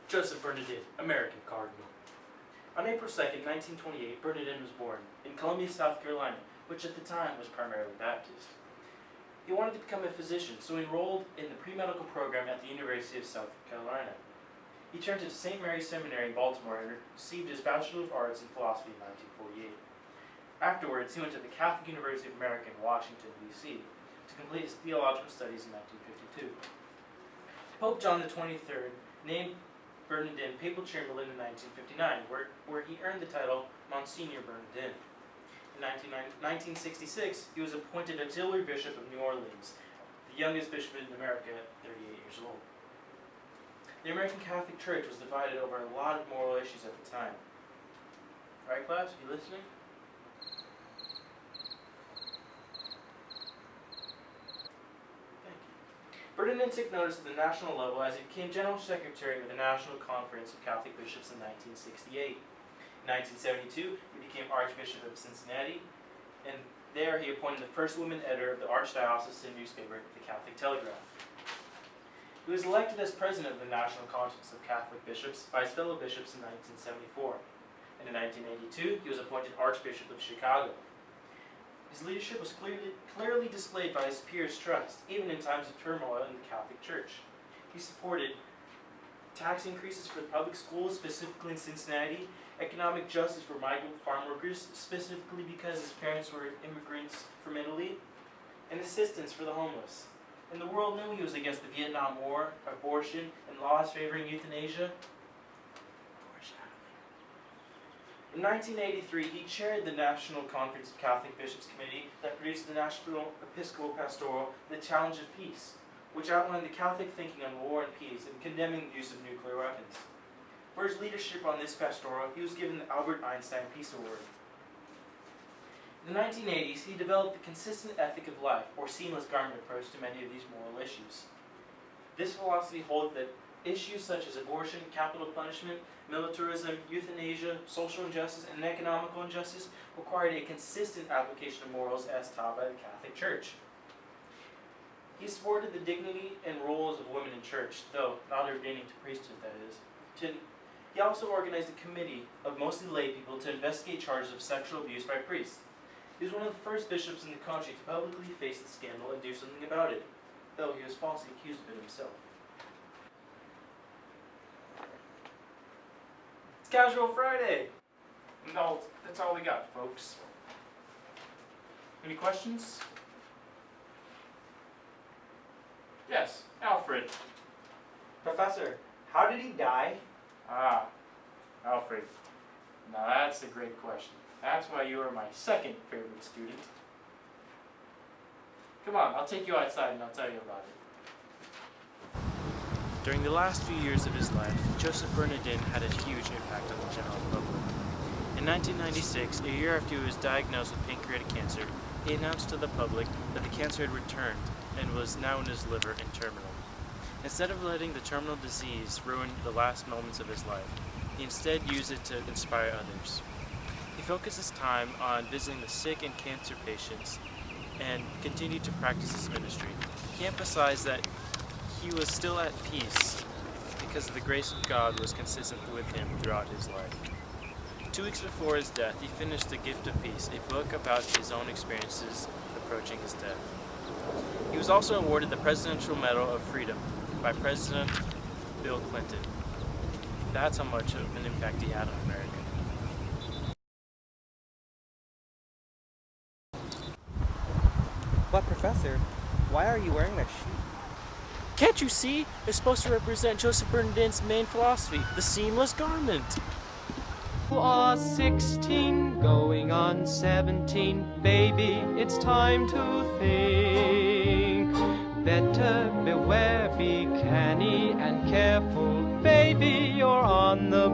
Joseph Bernadin, American Cardinal. On April 2nd, 1928, Bernadin was born in Columbia, South Carolina, which at the time was primarily Baptist. He wanted to become a physician, so he enrolled in the pre-medical program at the University of South Carolina. He turned to St. Mary's Seminary in Baltimore and received his Bachelor of Arts in Philosophy in 1948. Afterwards, he went to the Catholic University of America in Washington, D.C. to complete his theological studies in 1952. Pope John XXIII named Bernadin Papal Chamberlain in 1959, where he earned the title Monsignor Bernadin. In 1966, he was appointed Auxiliary Bishop of New Orleans, the youngest bishop in America at 38 years old. The American Catholic Church was divided over a lot of moral issues at the time. Right, class? You listening? Thank you. Bernadin took notice at the national level as he became General Secretary of the National Conference of Catholic Bishops in 1968. In 1972, he became Archbishop of Cincinnati, and there he appointed the first woman editor of the Archdiocesan newspaper, the Catholic Telegraph. He was elected as president of the National Conference of Catholic Bishops by his fellow bishops in 1974, and in 1982, he was appointed Archbishop of Chicago. His leadership was clearly displayed by his peers' trust, even in times of turmoil in the Catholic Church. He supported tax increases for public schools, specifically in Cincinnati, economic justice for migrant farm workers, specifically because his parents were immigrants from Italy, and assistance for the homeless. And the world knew he was against the Vietnam War, abortion, and laws favoring euthanasia. In 1983, he chaired the National Conference of Catholic Bishops Committee that produced the National Episcopal Pastoral, The Challenge of Peace, which outlined the Catholic thinking on war and peace and condemning the use of nuclear weapons. For his leadership on this pastoral, he was given the Albert Einstein Peace Award. In the 1980s, he developed the consistent ethic of life, or seamless garment approach to many of these moral issues. This philosophy holds that issues such as abortion, capital punishment, militarism, euthanasia, social injustice, and economical injustice required a consistent application of morals as taught by the Catholic Church. He supported the dignity and roles of women in church, though not ordaining to priesthood, that is. He also organized a committee of mostly lay people to investigate charges of sexual abuse by priests. He was one of the first bishops in the country to publicly face the scandal and do something about it, though he was falsely accused of it himself. It's Casual Friday! No, that's all we got, folks. Any questions? Yes, Alfred. Professor, how did he die? Alfred. Now that's a great question. That's why you are my second favorite student. Come on, I'll take you outside and I'll tell you about it. During the last few years of his life, Joseph Bernadin had a huge impact on the general public. In 1996, a year after he was diagnosed with pancreatic cancer, he announced to the public that the cancer had returned and was now in his liver and terminal. Instead of letting the terminal disease ruin the last moments of his life, he instead used it to inspire others. He focused his time on visiting the sick and cancer patients and continued to practice his ministry. He emphasized that he was still at peace because the grace of God was consistent with him throughout his life. 2 weeks before his death, he finished The Gift of Peace, a book about his own experiences approaching his death. He was also awarded the Presidential Medal of Freedom by President Bill Clinton. That's how much of an impact he had on America. But Professor, why are you wearing that sheet? Can't you see? It's supposed to represent Joseph Bernadin's main philosophy, the seamless garment. You are 16, going on 17, baby, it's time to think. Better beware, be canny and careful, baby, you're on the